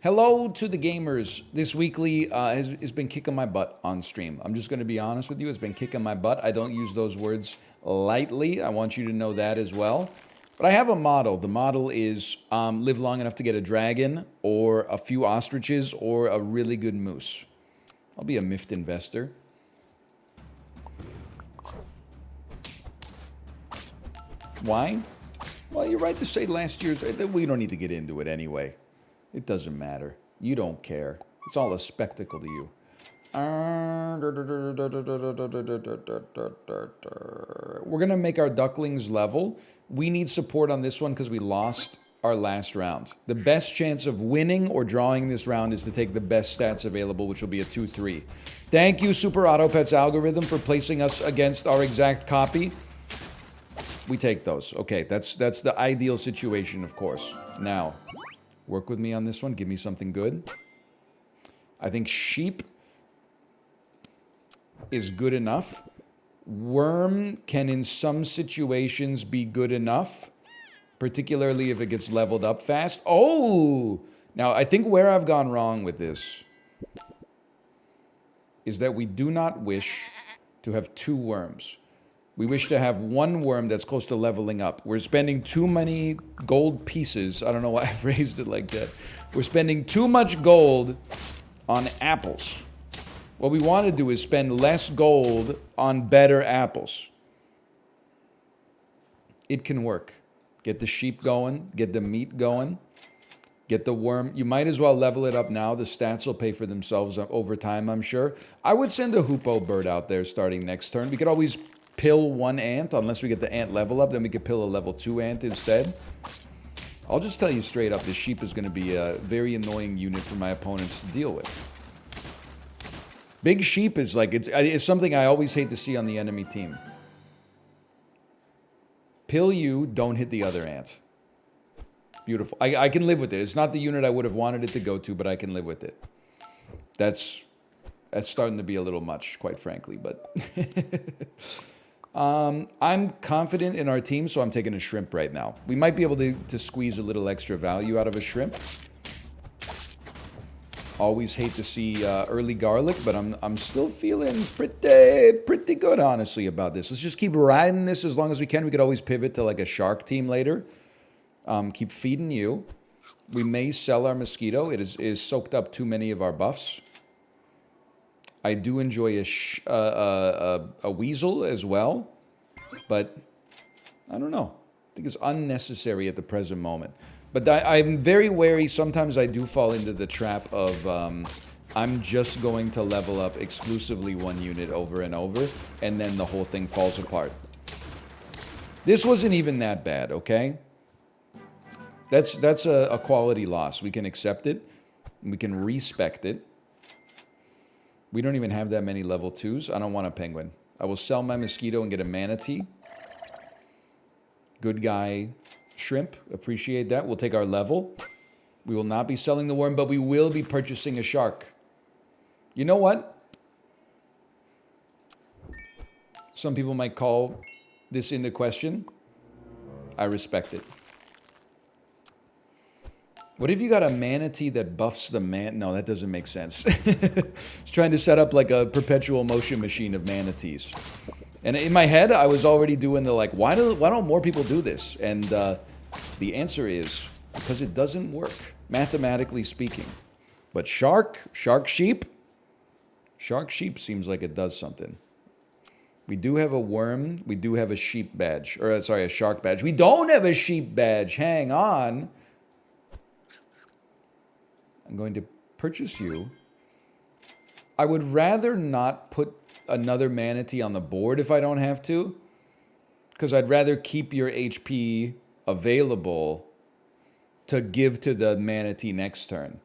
Hello to the gamers. This weekly has been kicking my butt on stream. I'm just going to be honest with you. It's been kicking my butt. I don't use those words lightly. I want you to know that as well. But I have a model. The model is live long enough to get a dragon or a few ostriches or a really good moose. I'll be a miffed investor. Why? Well, you're right to say last year's... We don't need to get into it anyway. It doesn't matter. You don't care. It's all a spectacle to you. We're going to make our ducklings level. We need support on this one because we lost our last round. The best chance of winning or drawing this round is to take the best stats available, which will be a 2-3. Thank you, Super Autopets algorithm, for placing us against our exact copy. We take those. Okay, that's the ideal situation, of course. Now... work with me on this one. Give me something good. I think sheep is good enough. Worm can, in some situations, be good enough. Particularly if it gets leveled up fast. Oh! Now, I think where I've gone wrong with this is that we do not wish to have two worms. We wish to have one worm that's close to leveling up. We're spending too many gold pieces. I don't know why I phrased it like that. We're spending too much gold on apples. What we want to do is spend less gold on better apples. It can work. Get the sheep going. Get the meat going. Get the worm. You might as well level it up now. The stats will pay for themselves over time, I'm sure. I would send a hoopoe bird out there starting next turn. We could always... pill one ant, unless we get the ant level up, then we could pill a level 2 ant instead. I'll just tell you straight up, this sheep is going to be a very annoying unit for my opponents to deal with. Big sheep is like, it's something I always hate to see on the enemy team. Pill you, don't hit the other ant. Beautiful. I can live with it. It's not the unit I would have wanted it to go to, but I can live with it. That's starting to be a little much, quite frankly, but... I'm confident in our team, so I'm taking a shrimp right now. We might be able to squeeze a little extra value out of a shrimp. Always hate to see early garlic, but I'm still feeling pretty good, honestly, about this. Let's just keep riding this as long as we can. We could always pivot to like a shark team later. Keep feeding you. We may sell our mosquito. It is soaked up too many of our buffs. I do enjoy a weasel as well, but I don't know. I think it's unnecessary at the present moment. But I'm very wary. Sometimes I do fall into the trap of I'm just going to level up exclusively one unit over and over, and then the whole thing falls apart. This wasn't even that bad, okay? That's a quality loss. We can accept it. We can respect it. We don't even have that many level 2s. I don't want a penguin. I will sell my mosquito and get a manatee. Good guy shrimp. Appreciate that. We'll take our level. We will not be selling the worm, but we will be purchasing a shark. You know what? Some people might call this into question. I respect it. What if you got a manatee that buffs the man? No, that doesn't make sense. It's trying to set up like a perpetual motion machine of manatees. And in my head, I was already doing the like, why don't more people do this? And the answer is because it doesn't work, mathematically speaking. But shark sheep seems like it does something. We do have a worm. We do have a sheep badge. Or sorry, a shark badge. We don't have a sheep badge. Hang on. I'm going to purchase you. I would rather not put another manatee on the board if I don't have to, because I'd rather keep your HP available to give to the manatee next turn.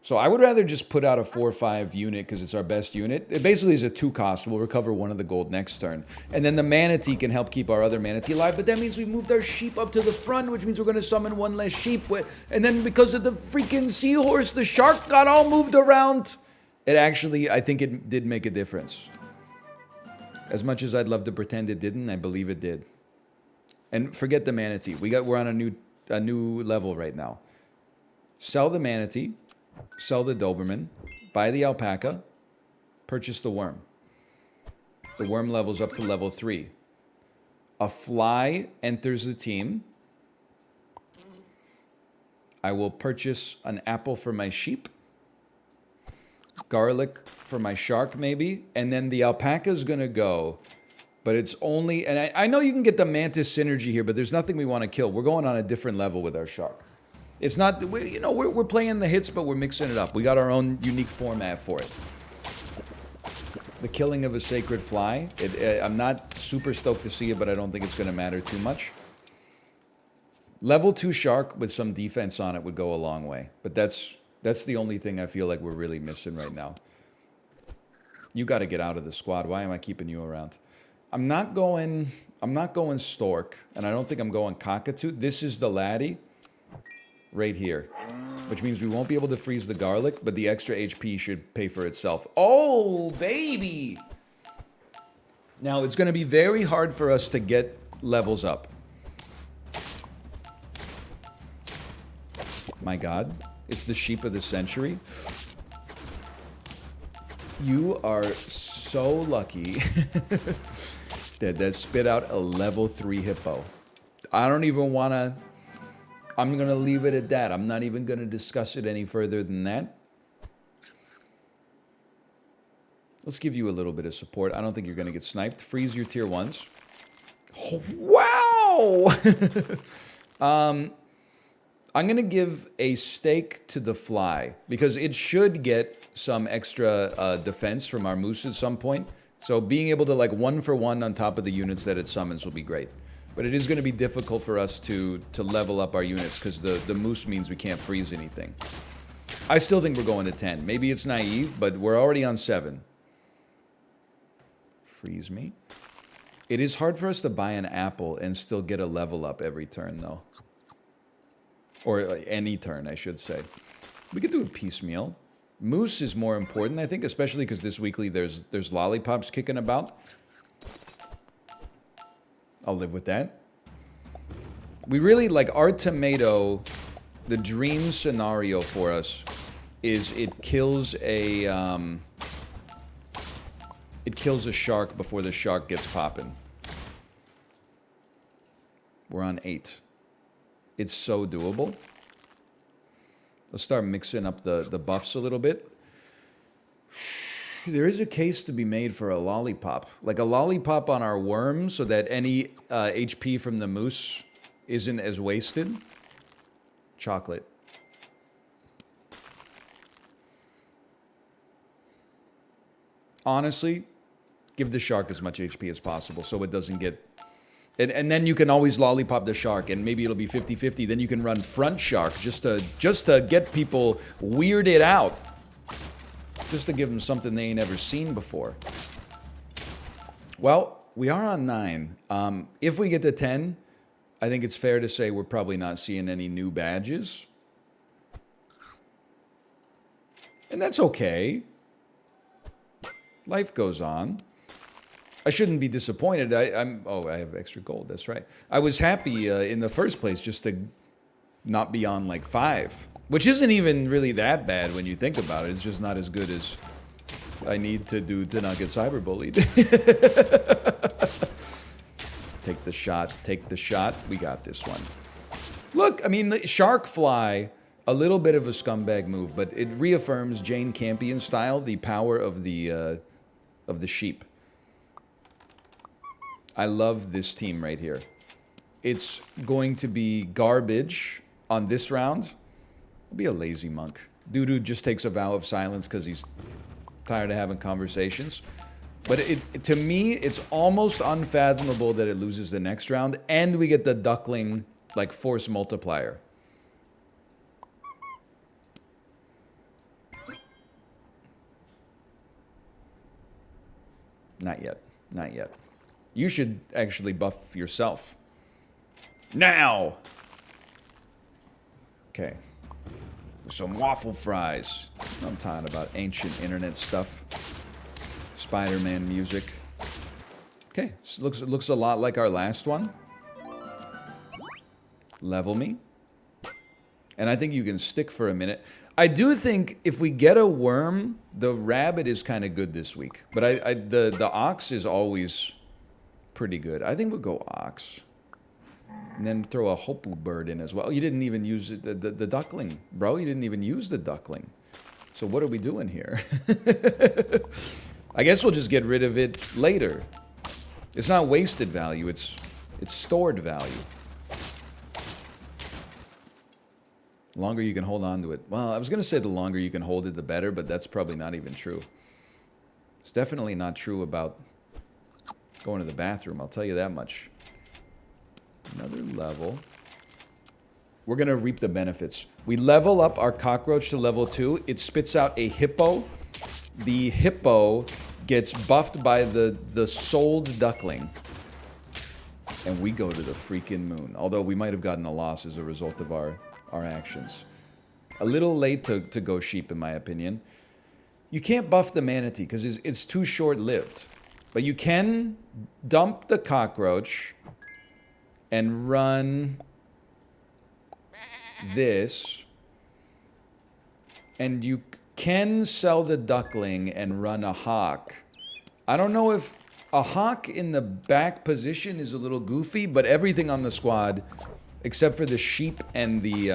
So I would rather just put out a 4-5 unit because it's our best unit. It basically is a 2 cost. We'll recover one of the gold next turn. And then the manatee can help keep our other manatee alive. But that means we moved our sheep up to the front, which means we're going to summon one less sheep. And then because of the freaking seahorse, the shark got all moved around. It actually, I think it did make a difference. As much as I'd love to pretend it didn't, I believe it did. And forget the manatee. We're on a new level right now. Sell the manatee. sell the Doberman, buy the alpaca, purchase the worm. The worm levels up to level 3. A fly enters the team. I will purchase an apple for my sheep. Garlic for my shark, maybe. And then the alpaca's going to go. But it's only... And I know you can get the mantis synergy here, but there's nothing we want to kill. We're going on a different level with our shark. It's not... We're playing the hits, but we're mixing it up. We got our own unique format for it. The killing of a sacred fly. I'm not super stoked to see it, but I don't think it's going to matter too much. Level 2 shark with some defense on it would go a long way. But that's the only thing I feel like we're really missing right now. You got to get out of the squad. Why am I keeping you around? I'm not going stork, and I don't think I'm going cockatoo. This is the laddie right here, which means we won't be able to freeze the garlic, but the extra HP should pay for itself. Oh, baby! Now, it's going to be very hard for us to get levels up. My God. It's the sheep of the century. You are so lucky that spit out a level 3 hippo. I don't even want to... I'm going to leave it at that. I'm not even going to discuss it any further than that. Let's give you a little bit of support. I don't think you're going to get sniped. Freeze your tier 1s. Wow! I'm going to give a stake to the fly because it should get some extra defense from our moose at some point. So being able to like 1-for-1 on top of the units that it summons will be great. But it is going to be difficult for us to level up our units because the moose means we can't freeze anything. I still think we're going to 10. Maybe it's naive, but we're already on 7. Freeze me. It is hard for us to buy an apple and still get a level up every turn, though. Or any turn, I should say. We could do a piecemeal. Moose is more important, I think, especially because this weekly there's lollipops kicking about. I'll live with that. We really, like, our tomato, the dream scenario for us is it kills a shark before the shark gets popping. We're on 8. It's so doable. Let's start mixing up the buffs a little bit. There is a case to be made for a lollipop. Like a lollipop on our worm so that any HP from the moose isn't as wasted. Chocolate. Honestly, give the shark as much HP as possible so it doesn't get... And then you can always lollipop the shark, and maybe it'll be 50-50. Then you can run front shark just to get people weirded out. Just to give them something they ain't ever seen before. Well, we are on 9. If we get to 10, I think it's fair to say we're probably not seeing any new badges. And that's okay. Life goes on. I shouldn't be disappointed. I have extra gold. That's right. I was happy in the first place just to not be on like 5. Which isn't even really that bad when you think about it. It's just not as good as I need to do to not get cyberbullied. Take the shot. Take the shot. We got this one. Look, I mean, the shark fly, a little bit of a scumbag move, but it reaffirms Jane Campion style, the power of the sheep. I love this team right here. It's going to be garbage on this round. I'll be a lazy monk. Dude just takes a vow of silence because he's tired of having conversations. But to me, it's almost unfathomable that it loses the next round, and we get the duckling, like, force multiplier. Not yet. Not yet. You should actually buff yourself. Now! Okay. Some waffle fries. I'm talking about ancient internet stuff. Spider-Man music. Okay, so it looks a lot like our last one. Level me. And I think you can stick for a minute. I do think if we get a worm, the rabbit is kind of good this week. But the ox is always pretty good. I think we'll go ox. And then throw a hopu bird in as well. You didn't even use the duckling, bro. You didn't even use the duckling. So what are we doing here? I guess we'll just get rid of it later. It's not wasted value. It's stored value. The longer you can hold on to it. Well, I was going to say the longer you can hold it, the better, but that's probably not even true. It's definitely not true about going to the bathroom. I'll tell you that much. Another level. We're going to reap the benefits. We level up our cockroach to level 2. It spits out a hippo. The hippo gets buffed by the sold duckling. And we go to the freaking moon. Although we might have gotten a loss as a result of our actions. A little late to go sheep, in my opinion. You can't buff the manatee because it's too short-lived. But you can dump the cockroach and run this. And you can sell the duckling and run a hawk. I don't know if a hawk in the back position is a little goofy, but everything on the squad, except for the sheep and the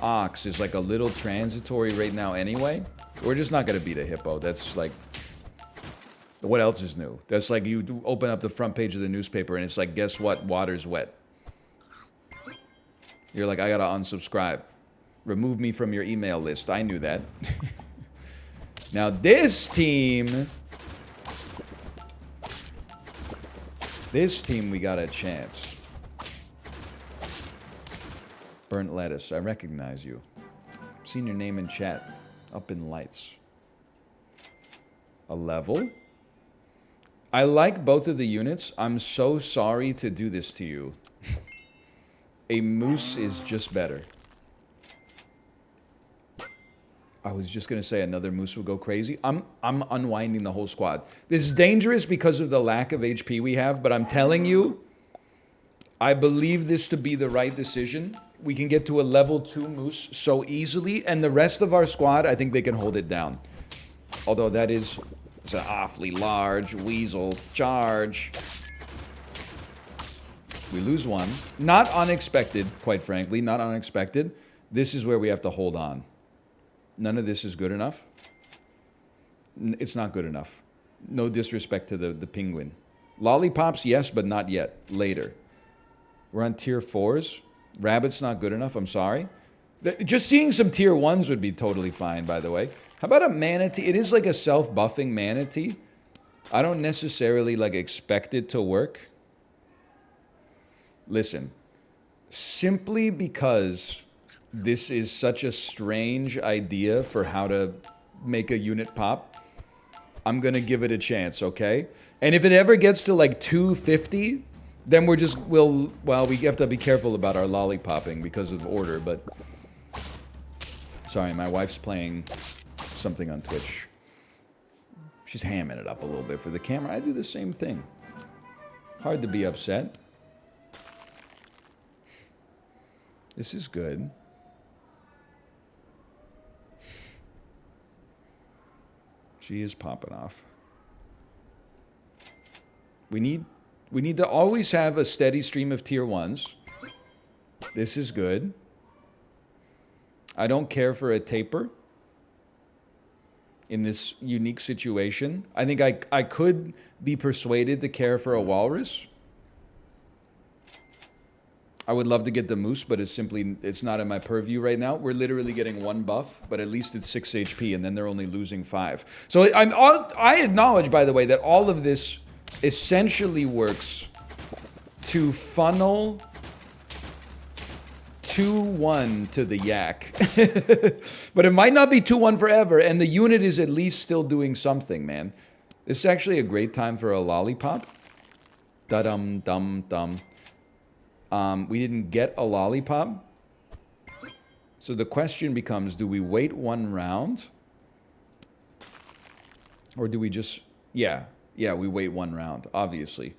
ox, is like a little transitory right now anyway. We're just not going to beat a hippo. That's like... What else is new? That's like you open up the front page of the newspaper and it's like, guess what? Water's wet. You're like, I gotta unsubscribe. Remove me from your email list. I knew that. Now this team... we got a chance. Burnt lettuce. I recognize you. Seen your name in chat. Up in lights. A level? I like both of the units. I'm so sorry to do this to you. A moose is just better. I was just going to say another moose would go crazy. I'm unwinding the whole squad. This is dangerous because of the lack of HP we have, but I'm telling you, I believe this to be the right decision. We can get to a level 2 moose so easily, and the rest of our squad, I think they can hold it down. Although that is... It's an awfully large weasel charge. We lose one. Not unexpected, quite frankly. Not unexpected. This is where we have to hold on. None of this is good enough. It's not good enough. No disrespect to the penguin. Lollipops, yes, but not yet. Later. We're on tier 4s. Rabbit's not good enough. I'm sorry. Just seeing some tier 1s would be totally fine, by the way. How about a manatee? It is like a self-buffing manatee. I don't necessarily like expect it to work. Listen, simply because this is such a strange idea for how to make a unit pop, I'm gonna give it a chance, okay? And if it ever gets to like 250, then we have to be careful about our lollipopping because of order, but... Sorry, my wife's playing... something on Twitch. She's hamming it up a little bit for the camera. I do the same thing. Hard to be upset. This is good. She is popping off. We need to always have a steady stream of tier 1s. This is good. I don't care for a taper. In this unique situation. I think I could be persuaded to care for a walrus. I would love to get the moose, but it's not in my purview right now. We're literally getting 1 buff, but at least it's 6 HP, and then they're only losing 5. So I acknowledge, by the way, that all of this essentially works to funnel 2-1 to the yak. But it might not be 2-1 forever, and the unit is at least still doing something, man. This is actually a great time for a lollipop. Da-dum-dum-dum. We didn't get a lollipop. So the question becomes, do we wait 1 round? Or do we just... Yeah, we wait 1 round, obviously.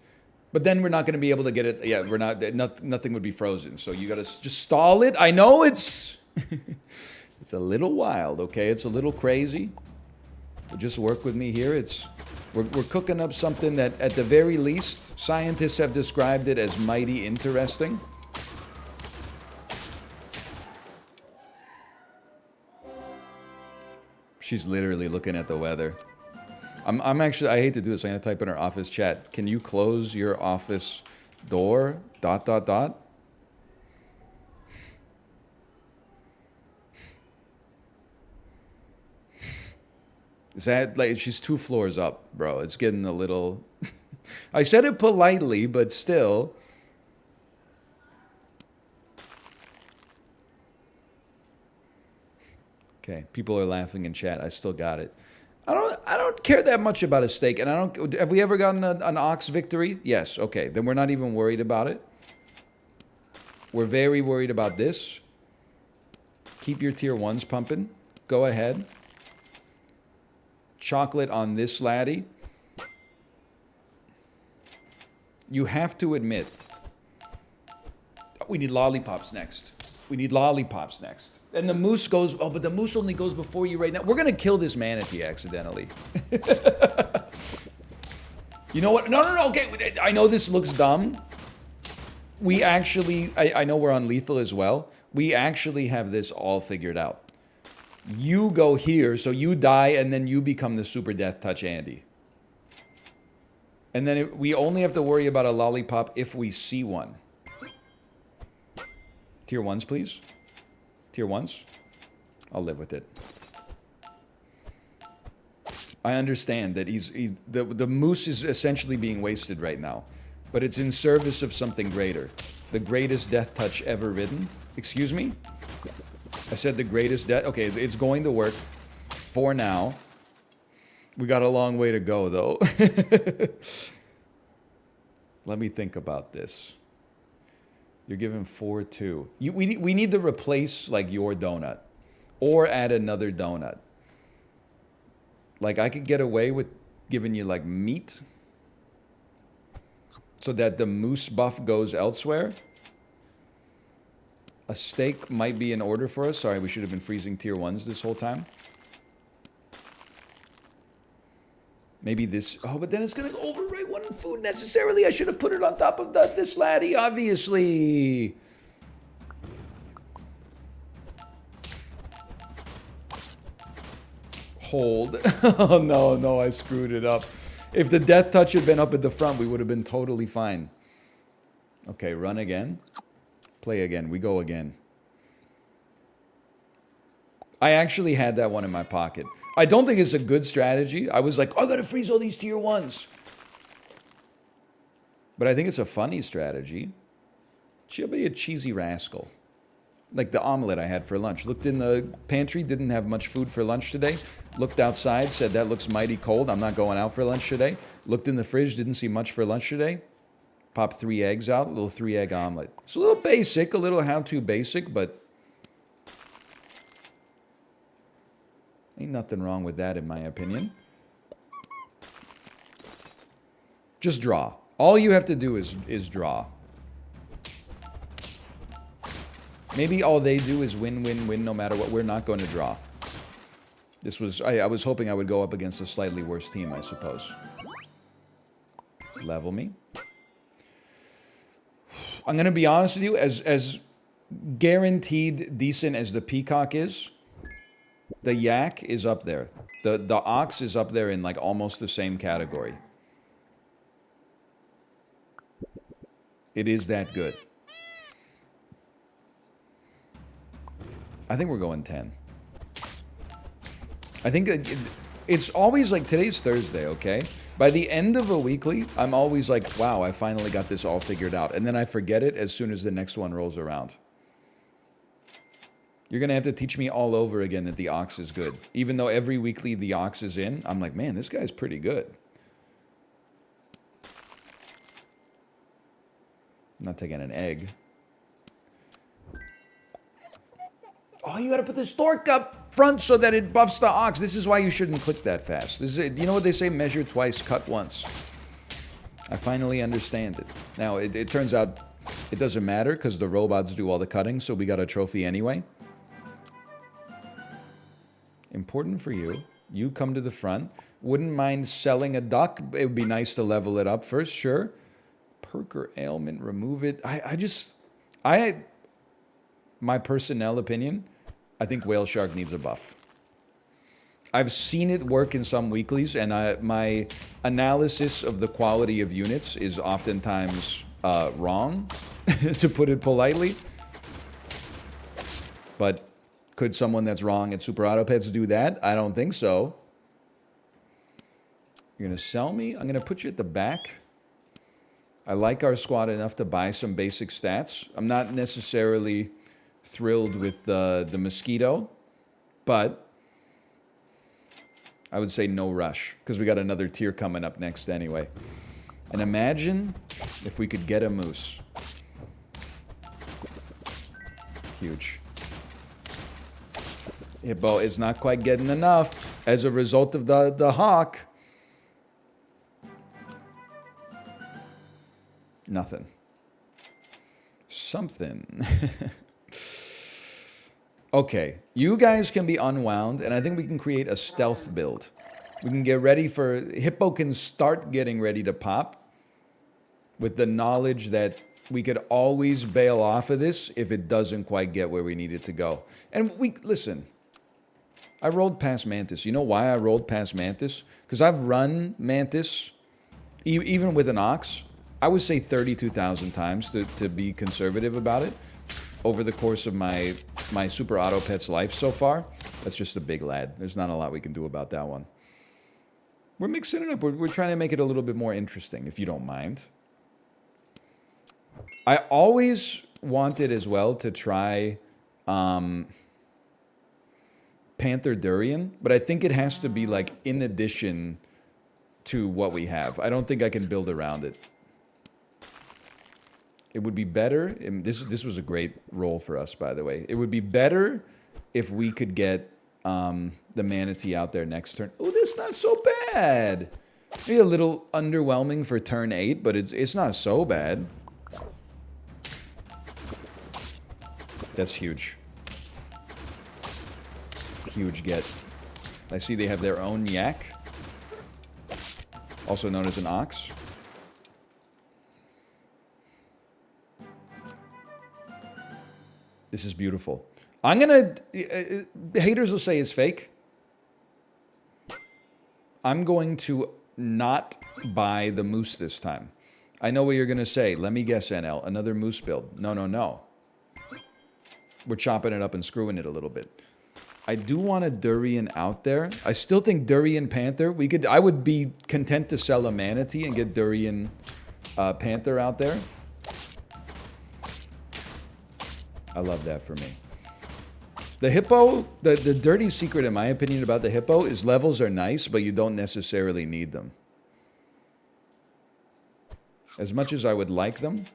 But then we're not going to be able to get it. Yeah, we're not, nothing would be frozen. So you got to just stall it. I know it's, it's a little wild, okay? It's a little crazy. But just work with me here. We're cooking up something that, at the very least, scientists have described it as mighty interesting. She's literally looking at the weather. I'm actually, I hate to do this. I'm going to type in our office chat. Can you close your office door? ... Is that, like, she's 2 floors up, bro. It's getting a little... I said it politely, but still... Okay, people are laughing in chat. I still got it. I don't care that much about a steak, and I don't... Have we ever gotten an ox victory? Yes, okay. Then we're not even worried about it. We're very worried about this. Keep your tier 1s pumping. Go ahead. Chocolate on this laddie. You have to admit... We need lollipops next. We need lollipops next. And the moose goes... Oh, but the moose only goes before you right now. We're going to kill this manatee accidentally. You know what? No. Okay, I know this looks dumb. We actually... I know we're on lethal as well. We actually have this all figured out. You go here, so you die, and then you become the super death touch Andy. And then we only have to worry about a lollipop if we see one. Tier 1s, please. Tier 1s. I'll live with it. I understand that the moose is essentially being wasted right now. But it's in service of something greater. The greatest death touch ever ridden. Excuse me? I said the greatest death... Okay, it's going to work. For now. We got a long way to go, though. Let me think about this. You're giving 4-2. We need to replace, like, your donut. Or add another donut. Like, I could get away with giving you, like, meat. So that the moose buff goes elsewhere. A steak might be in order for us. Sorry, we should have been freezing tier 1s this whole time. Maybe this... Oh, but then it's going to overwrite one food necessarily. I should have put it on top of this laddie, obviously. Hold. Oh, no, I screwed it up. If the death touch had been up at the front, we would have been totally fine. Okay, run again. Play again. We go again. I actually had that one in my pocket. I don't think it's a good strategy. I was like, oh, I gotta freeze all these tier 1s. But I think it's a funny strategy. She'll be a cheesy rascal. Like the omelet I had for lunch. Looked in the pantry, didn't have much food for lunch today. Looked outside, said that looks mighty cold. I'm not going out for lunch today. Looked in the fridge, didn't see much for lunch today. Popped 3 eggs out, a little 3-egg omelet. It's a little basic, a little how-to basic, but ain't nothing wrong with that in my opinion. Just draw. All you have to do is draw. Maybe all they do is win, win, win no matter what. We're not going to draw. This was... I was hoping I would go up against a slightly worse team, I suppose. Level me. I'm going to be honest with you, as guaranteed decent as the peacock is, the yak is up there. The ox is up there in like almost the same category. It is that good. I think we're going 10. I think it's always like, today's Thursday, okay? By the end of a weekly, I'm always like, wow, I finally got this all figured out. And then I forget it as soon as the next one rolls around. You're going to have to teach me all over again that the ox is good. Even though every weekly the ox is in, I'm like, man, this guy's pretty good. I'm not taking an egg. Oh, you got to put the stork up front so that it buffs the ox. This is why you shouldn't click that fast. This is, you know what they say? Measure twice, cut once. I finally understand it. Now, it turns out it doesn't matter because the robots do all the cutting, so we got a trophy anyway. Important for you. You come to the front. Wouldn't mind selling a duck. It would be nice to level it up first, sure. Perk or ailment, remove it. My personnel opinion, I think Whale Shark needs a buff. I've seen it work in some weeklies, and my analysis of the quality of units is oftentimes wrong, to put it politely. But could someone that's wrong at Super Auto Pets do that? I don't think so. You're going to sell me? I'm going to put you at the back. I like our squad enough to buy some basic stats. I'm not necessarily thrilled with the mosquito, but I would say no rush, because we got another tier coming up next anyway. And imagine if we could get a moose. Huge. Hippo is not quite getting enough as a result of the hawk. Nothing. Something. Okay, you guys can be unwound, and I think we can create a stealth build. We can get ready for... Hippo can start getting ready to pop with the knowledge that we could always bail off of this if it doesn't quite get where we need it to go. And listen, I rolled past Mantis. You know why I rolled past Mantis? Because I've run Mantis, even with an Ox, I would say 32,000 times to be conservative about it. Over the course of my Super Auto Pets life so far. That's just a big lad. There's not a lot we can do about that one. We're mixing it up. We're trying to make it a little bit more interesting, if you don't mind. I always wanted as well to try Panther Durian, but I think it has to be like in addition to what we have. I don't think I can build around it. It would be better, and this was a great roll for us, by the way. It would be better if we could get the Manatee out there next turn. Oh, that's not so bad. Maybe a little underwhelming for turn 8, but it's not so bad. That's huge. Huge get. I see they have their own yak, also known as an ox. This is beautiful. I'm gonna... haters will say it's fake. I'm going to not buy the moose this time. I know what you're gonna say. Let me guess, NL. Another moose build. No, no, no. We're chopping it up and screwing it a little bit. I do want a Durian out there. I still think Durian Panther. I would be content to sell a Manatee and get Durian Panther out there. I love that for me. The Hippo, the dirty secret in my opinion about the Hippo is levels are nice, but you don't necessarily need them. As much as I would like them,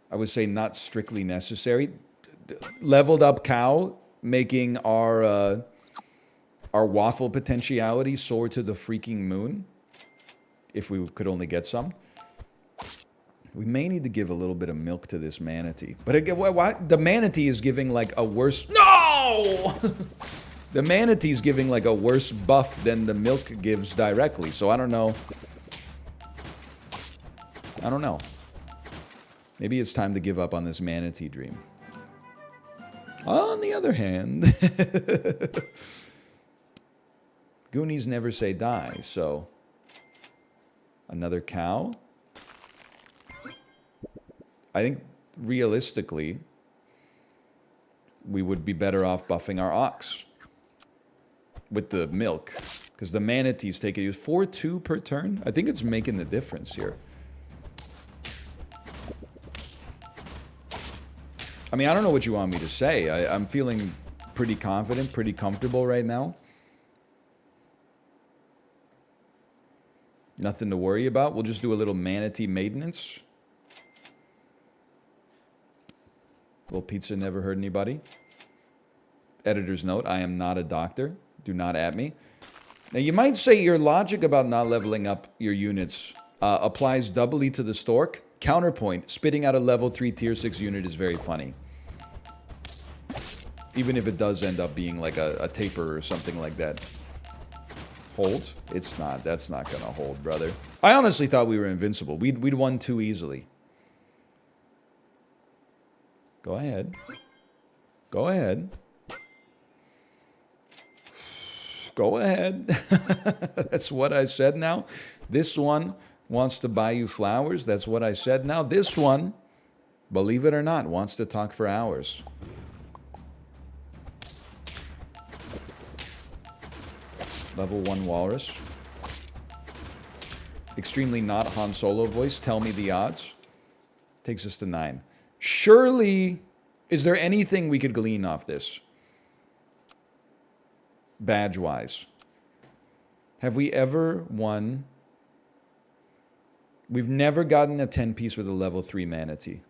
I would say not strictly necessary. Leveled up cow, making our waffle potentiality soar to the freaking moon. If we could only get some. We may need to give a little bit of milk to this manatee. But again, the manatee is giving like a worse... No! The manatee is giving like a worse buff than the milk gives directly. So I don't know. I don't know. Maybe it's time to give up on this manatee dream. On the other hand... Goonies never say die, so... Another cow? I think, realistically, we would be better off buffing our ox with the milk. Because the manatees take it 4-2 per turn. I think it's making the difference here. I mean, I don't know what you want me to say. I'm feeling pretty confident, pretty comfortable right now. Nothing to worry about. We'll just do a little manatee maintenance. Little pizza never hurt anybody. Editor's note, I am not a doctor. Do not at me. Now, you might say your logic about not leveling up your units applies doubly to the stork. Counterpoint, spitting out a level 3 tier 6 unit is very funny. Even if it does end up being like a taper or something like that. Holds? It's not. That's not gonna hold, brother. I honestly thought we were invincible. We'd won too easily. Go ahead. Go ahead. Go ahead. That's what I said now. This one wants to buy you flowers. That's what I said now. This one, believe it or not, wants to talk for hours. Level 1 Walrus. Extremely not Han Solo voice. Tell me the odds. Takes us to 9. Surely, is there anything we could glean off this? Badge-wise. Have we ever won? We've never gotten a 10-piece with a level 3 manatee.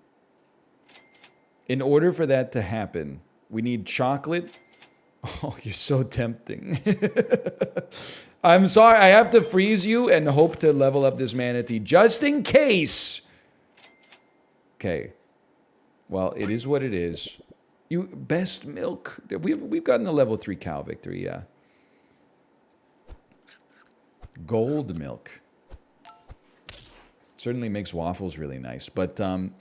In order for that to happen, we need chocolate. Oh, you're so tempting. I'm sorry, I have to freeze you and hope to level up this manatee just in case. Okay. Well, it is what it is. You best milk. We've gotten a level 3 cow victory, yeah. Gold milk. Certainly makes waffles really nice, but I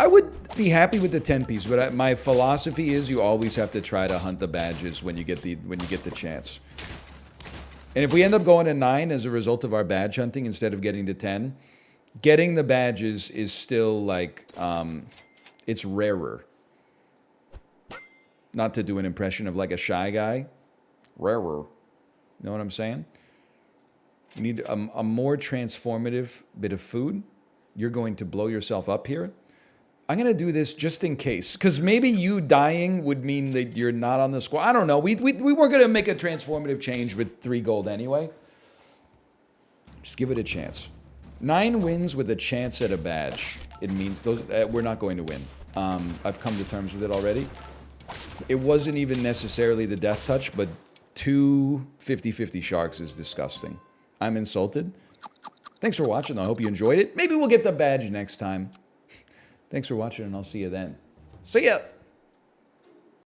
would be happy with the 10-piece, but my philosophy is you always have to try to hunt the badges when you get the chance. And if we end up going to 9 as a result of our badge hunting instead of getting to 10, getting the badges is still like it's rarer. Not to do an impression of like a shy guy. Rarer. You know what I'm saying? You need a more transformative bit of food. You're going to blow yourself up here. I'm going to do this just in case. Because maybe you dying would mean that you're not on the squad. I don't know. We were going to make a transformative change with 3 gold anyway. Just give it a chance. 9 wins with a chance at a badge. It means those we're not going to win. I've come to terms with it already. It wasn't even necessarily the death touch, but 2 50-50 sharks is disgusting. I'm insulted. Thanks for watching. I hope you enjoyed it. Maybe we'll get the badge next time. Thanks for watching, and I'll see you then. See ya!